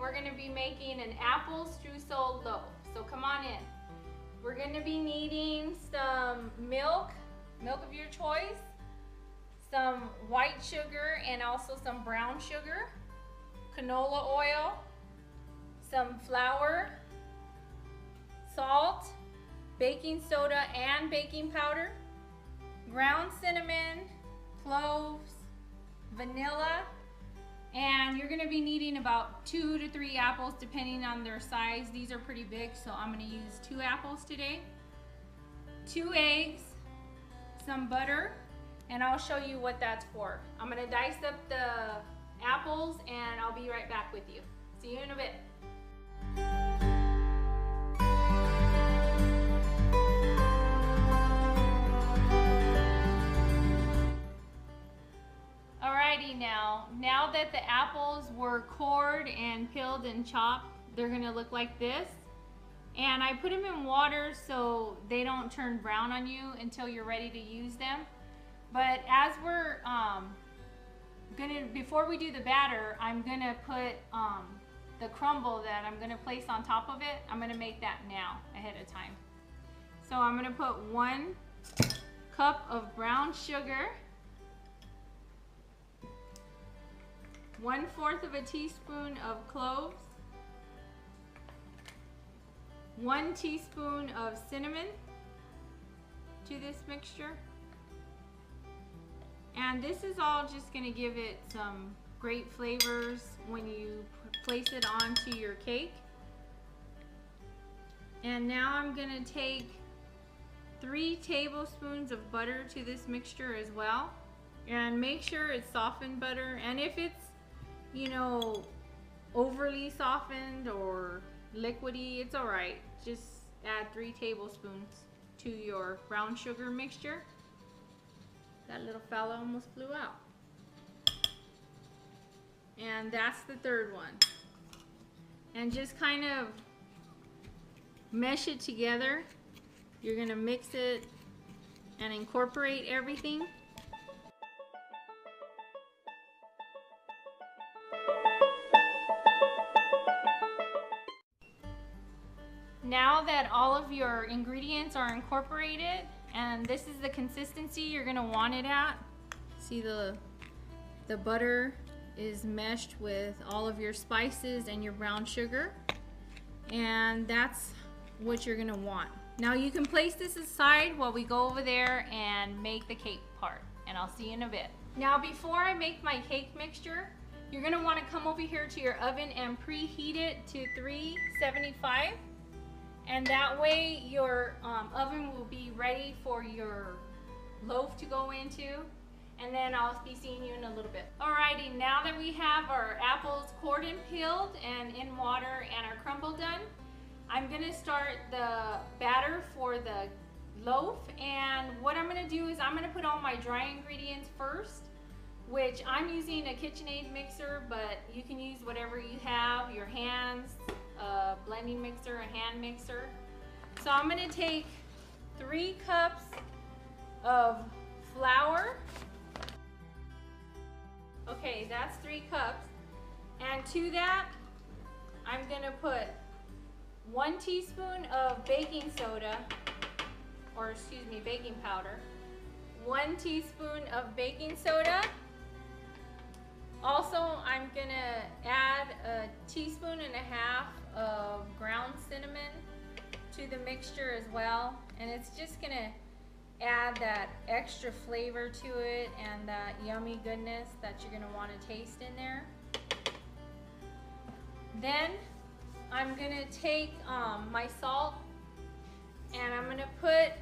we're going to be making an apple streusel loaf. So come on in. We're going to be needing some milk of your choice, some white sugar and also some brown sugar, canola oil, some flour, salt, baking soda and baking powder, ground cinnamon, cloves, vanilla, and you're going to be needing about 2 to 3 apples depending on their size. These are pretty big, so I'm going to use 2 apples today, 2 eggs, some butter, and I'll show you what that's for. I'm going to dice up the apples and I'll be right back with you. See you in a bit. Alrighty, now that the apples were cored and peeled and chopped, they're gonna look like this. And I put them in water so they don't turn brown on you until you're ready to use them. But as we're before we do the batter, I'm gonna put the crumble that I'm gonna place on top of it. I'm gonna make that now ahead of time. So I'm gonna put 1 cup of brown sugar, 1/4 of a teaspoon of cloves, 1 teaspoon of cinnamon to this mixture. And this is all just going to give it some great flavors when you place it onto your cake. And now I'm going to take 3 tablespoons of butter to this mixture as well. And make sure it's softened butter. And if it's, you know, overly softened or liquidy, it's alright. Just add 3 tablespoons to your brown sugar mixture. That little fella almost flew out. And that's the 3rd one. And just kind of mesh it together. You're gonna mix it and incorporate everything. Now that all of your ingredients are incorporated, and this is the consistency you're gonna want it at. See, the butter is meshed with all of your spices and your brown sugar, and that's what you're gonna want. Now you can place this aside while we go over there and make the cake part, and I'll see you in a bit. Now before I make my cake mixture, you're gonna wanna come over here to your oven and preheat it to 375. And that way your oven will be ready for your loaf to go into. And then I'll be seeing you in a little bit. Alrighty, now that we have our apples cored and peeled and in water and our crumble done, I'm gonna start the batter for the loaf. And what I'm gonna do is I'm gonna put all my dry ingredients first, which I'm using a KitchenAid mixer, but you can use whatever you have, your hands, a blending mixer, a hand mixer. So I'm going to take 3 cups of flour. Okay, that's 3 cups. And to that, I'm going to put 1 teaspoon of baking soda, or excuse me, baking powder, 1 teaspoon of baking soda. Also, I'm gonna add 1.5 teaspoons of ground cinnamon to the mixture as well. And it's just gonna add that extra flavor to it and that yummy goodness that you're gonna wanna taste in there. Then I'm gonna take my salt, and I'm gonna put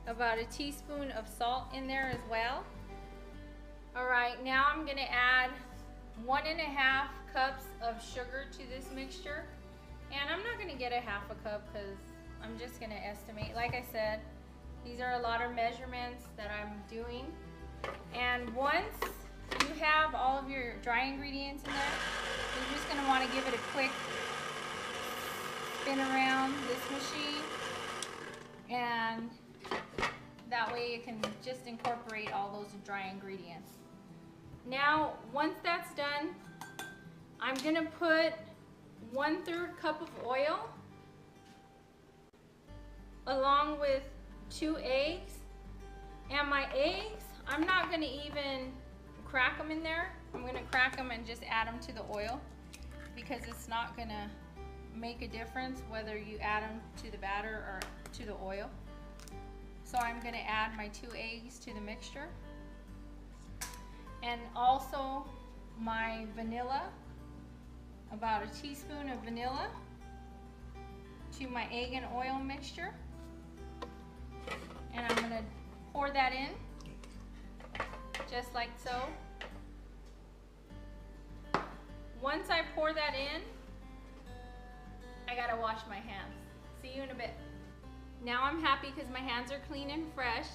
about 1 teaspoon of salt in there as well. Alright, now I'm going to add 1.5 cups of sugar to this mixture. And I'm not going to get 1/2 cup because I'm just going to estimate. Like I said, these are a lot of measurements that I'm doing. And once you have all of your dry ingredients in there, you're just going to want to give it a quick spin around this machine. And that way it can just incorporate all those dry ingredients. Now, once that's done, I'm gonna put 1/3 cup of oil, along with 2 eggs. And my eggs, I'm not gonna even crack them in there. I'm gonna crack them and just add them to the oil, because it's not gonna make a difference whether you add them to the batter or to the oil. So I'm gonna add my 2 eggs to the mixture. And also my vanilla, about a teaspoon of vanilla to my egg and oil mixture. And I'm gonna pour that in, just like so. Once I pour that in, I gotta wash my hands. See you in a bit. Now I'm happy because my hands are clean and fresh.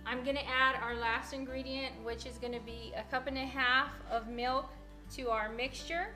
I'm gonna add our last ingredient, which is gonna be 1.5 cups of milk to our mixture.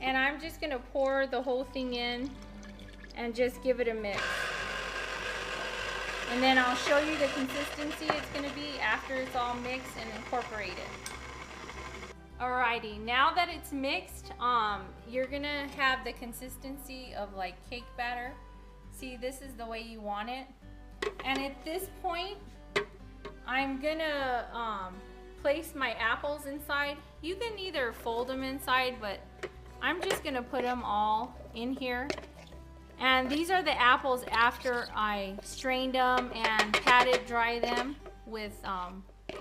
And I'm just gonna pour the whole thing in and just give it a mix. And then I'll show you the consistency it's gonna be after it's all mixed and incorporated. Alrighty, now that it's mixed, you're gonna have the consistency of like cake batter. See, this is the way you want it. And at this point, I'm gonna place my apples inside. You can either fold them inside, but I'm just gonna put them all in here. And these are the apples after I strained them and patted dry them with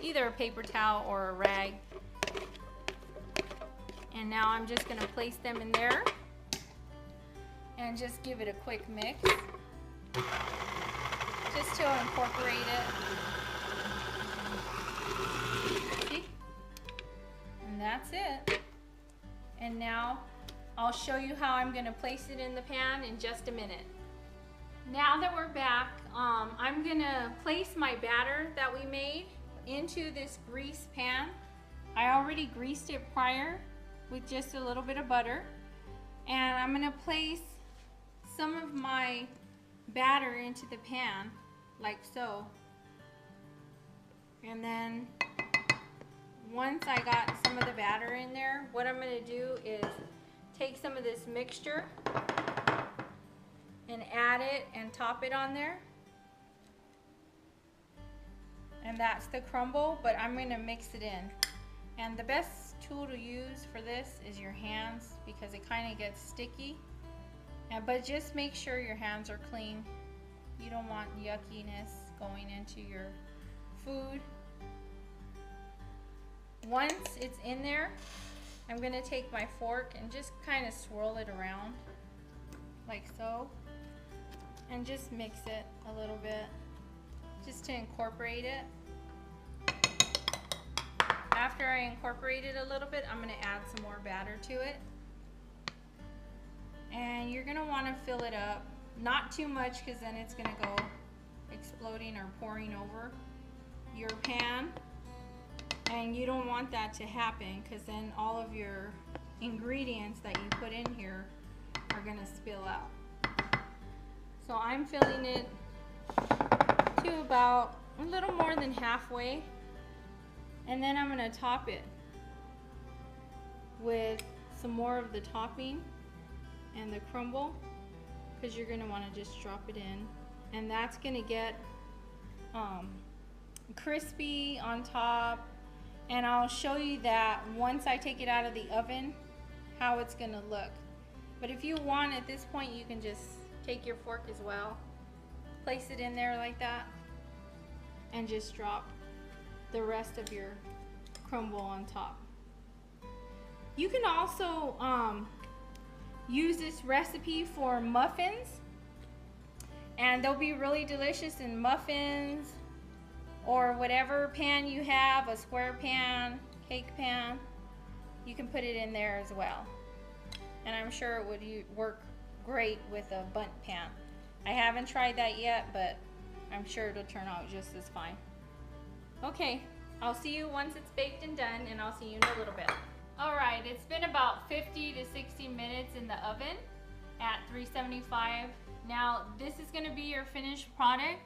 either a paper towel or a rag. And now I'm just gonna place them in there and just give it a quick mix, just to incorporate it. See? And that's it. And now I'll show you how I'm gonna place it in the pan in just a minute. Now that we're back, I'm gonna place my batter that we made into this grease pan. I already greased it prior with just a little bit of butter. And I'm gonna place some of my batter into the pan, like so. And then once I got some of the batter in there, what I'm gonna do is take some of this mixture and add it and top it on there. And that's the crumble, but I'm gonna mix it in. And the best tool to use for this is your hands, because it kind of gets sticky. But just make sure your hands are clean. You don't want yuckiness going into your food. Once it's in there, I'm gonna take my fork and just kind of swirl it around like so, and just mix it a little bit just to incorporate it. After I incorporate it a little bit, I'm gonna add some more batter to it. And you're gonna wanna fill it up, not too much, because then it's gonna go exploding or pouring over your pan. And you don't want that to happen, because then all of your ingredients that you put in here are gonna spill out. So I'm filling it to about a little more than halfway. And then I'm gonna top it with some more of the topping and the crumble, because you're gonna wanna just drop it in. And that's gonna get crispy on top. And I'll show you that once I take it out of the oven, how it's gonna look. But if you want, at this point, you can just take your fork as well, place it in there like that, and just drop the rest of your crumble on top. You can also use this recipe for muffins, and they'll be really delicious in muffins, or whatever pan you have, a square pan, cake pan, you can put it in there as well. And I'm sure it would work great with a bundt pan. I haven't tried that yet, but I'm sure it'll turn out just as fine. Okay, I'll see you once it's baked and done, and I'll see you in a little bit. All right, it's been about 50 to 60 minutes in the oven at 375. Now, this is gonna be your finished product.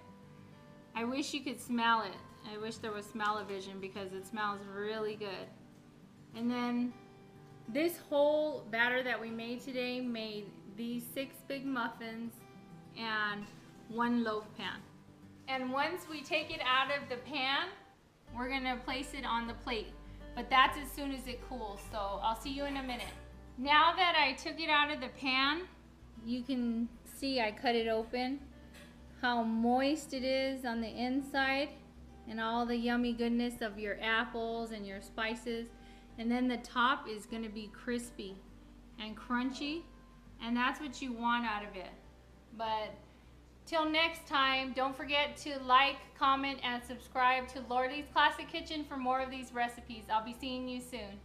I wish you could smell it. I wish there was smell-o-vision, because it smells really good. And then This whole batter that we made today made these 6 big muffins and 1 loaf pan. And once we take it out of the pan, we're gonna place it on the plate. But that's as soon as it cools, so I'll see you in a minute. Now that I took it out of the pan, you can see I cut it open, how moist it is on the inside and all the yummy goodness of your apples and your spices. And then the top is gonna be crispy and crunchy, and that's what you want out of it. But till next time, don't forget to like, comment, and subscribe to Lordy's Classic Kitchen for more of these recipes. I'll be seeing you soon.